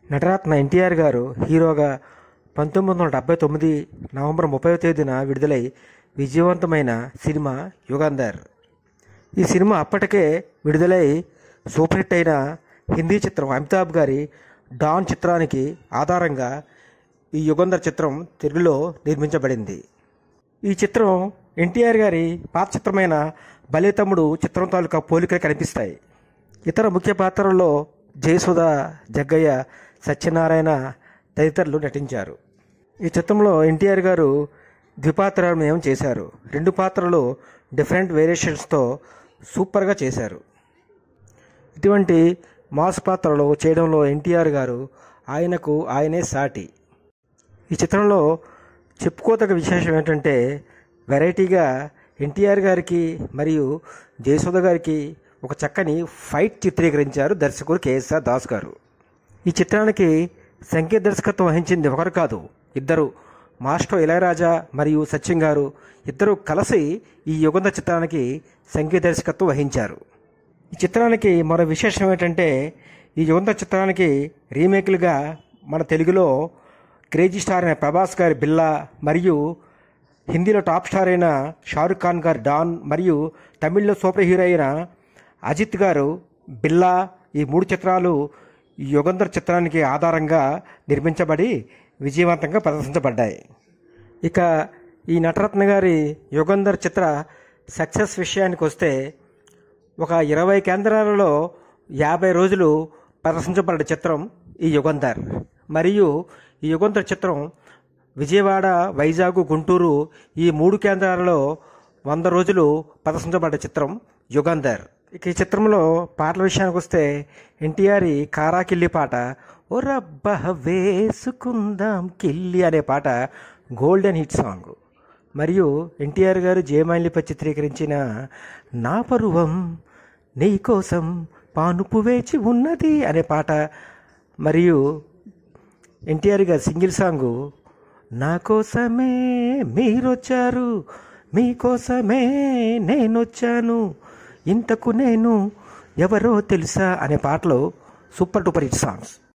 నటరత్న ఎన్టీఆర్ గారు హీరోగా 1979 నవంబర్ 30వ తేదీన విడుదలై విజయవంతమైన సినిమా యుగంధర్. ఈ సినిమా అప్పటికే విడుదలై సూపర్ హిట్ అయిన హిందీ చిత్రం అమితాబ్ గారి డాన్ చిత్రానికి ఆధారంగా ఈ యుగంధర్ చిత్రం తెలుగులో నిర్మించబడింది. ఈ చిత్రం ఎన్టీఆర్ గారి పాత చిత్రమైన భలే తమ్ముడు చిత్రం తాలూకా పోలికలు కనిపిస్తాయి. ఇతర ముఖ్య పాత్రల్లో జయసుధ, జగ్గయ్య, సత్యనారాయణ తదితరులు నటించారు. ఈ చిత్రంలో ఎన్టీఆర్ గారు ద్విపాత్రాభినయం చేశారు. 2 పాత్రలు డిఫరెంట్ వేరియేషన్స్తో సూపర్గా చేశారు. ఇటువంటి మాస్ పాత్రలు చేయడంలో ఎన్టీఆర్ గారు ఆయనకు ఆయనే సాటి. ఈ చిత్రంలో చెప్పుకోదగ్గ విశేషం ఏంటంటే వెరైటీగా ఎన్టీఆర్ గారికి మరియు జయసుధ గారికి ఒక చక్కని ఫైట్ చిత్రీకరించారు దర్శకుడు కేఎస్ఆర్ దాస్ గారు. ఈ చిత్రానికి సంగీత దర్శకత్వం వహించింది ఒకరు కాదు, ఇద్దరు. మాస్టర్ ఇళయరాజా మరియు సత్యం గారు ఇద్దరు కలిసి ఈ యుగంధర్ చిత్రానికి సంగీత దర్శకత్వం వహించారు. ఈ చిత్రానికి మరో విశేషం ఏంటంటే ఈ యుగంధర్ చిత్రానికి రీమేక్లుగా మన తెలుగులో క్రేజీ స్టార్ అయిన ప్రభాస్ గారి బిల్లా, మరియు హిందీలో టాప్ స్టార్ అయిన షారుఖ్ ఖాన్ గారి డాన్, మరియు తమిళ్లో సూపర్ హీరో అయిన అజిత్ గారు బిల్లా, ఈ 3 చిత్రాలు ఈ యుగంధర్ చిత్రానికి ఆధారంగా నిర్మించబడి విజయవంతంగా ప్రదర్శించబడ్డాయి. ఇక ఈ నటరత్న గారి యుగంధర్ చిత్ర సక్సెస్ విషయానికి వస్తే ఒక 20 కేంద్రాలలో 50 రోజులు ప్రదర్శించబడ్డ చిత్రం ఈ యుగంధర్. మరియు ఈ యుగంధర్ చిత్రం విజయవాడ, వైజాగ్, గుంటూరు ఈ 3 కేంద్రాలలో 100 రోజులు ప్రదర్శించబడ్డ చిత్రం యుగంధర్. ఇక ఈ చిత్రంలో పాటల విషయానికి వస్తే ఎన్టీఆర్ కారా కిల్లి పాట, ఓ రబ్బ వేసుకుందాం కిల్లి అనే పాట గోల్డెన్ హిట్ సాంగ్. మరియు ఎన్టీఆర్ గారు జయమాలినిపై చిత్రీకరించిన నా పరువం నీ కోసం పానుపు వేచి ఉన్నది అనే పాట, మరియు ఎన్టీఆర్ గారి సింగిల్ సాంగు నా కోసమే మీరొచ్చారు, మీకోసమే నేనొచ్చాను, ఇంతకు నేను ఎవరో తెలుసా అనే పాటలు సూపర్ డూపర్ హిట్ సాంగ్స్.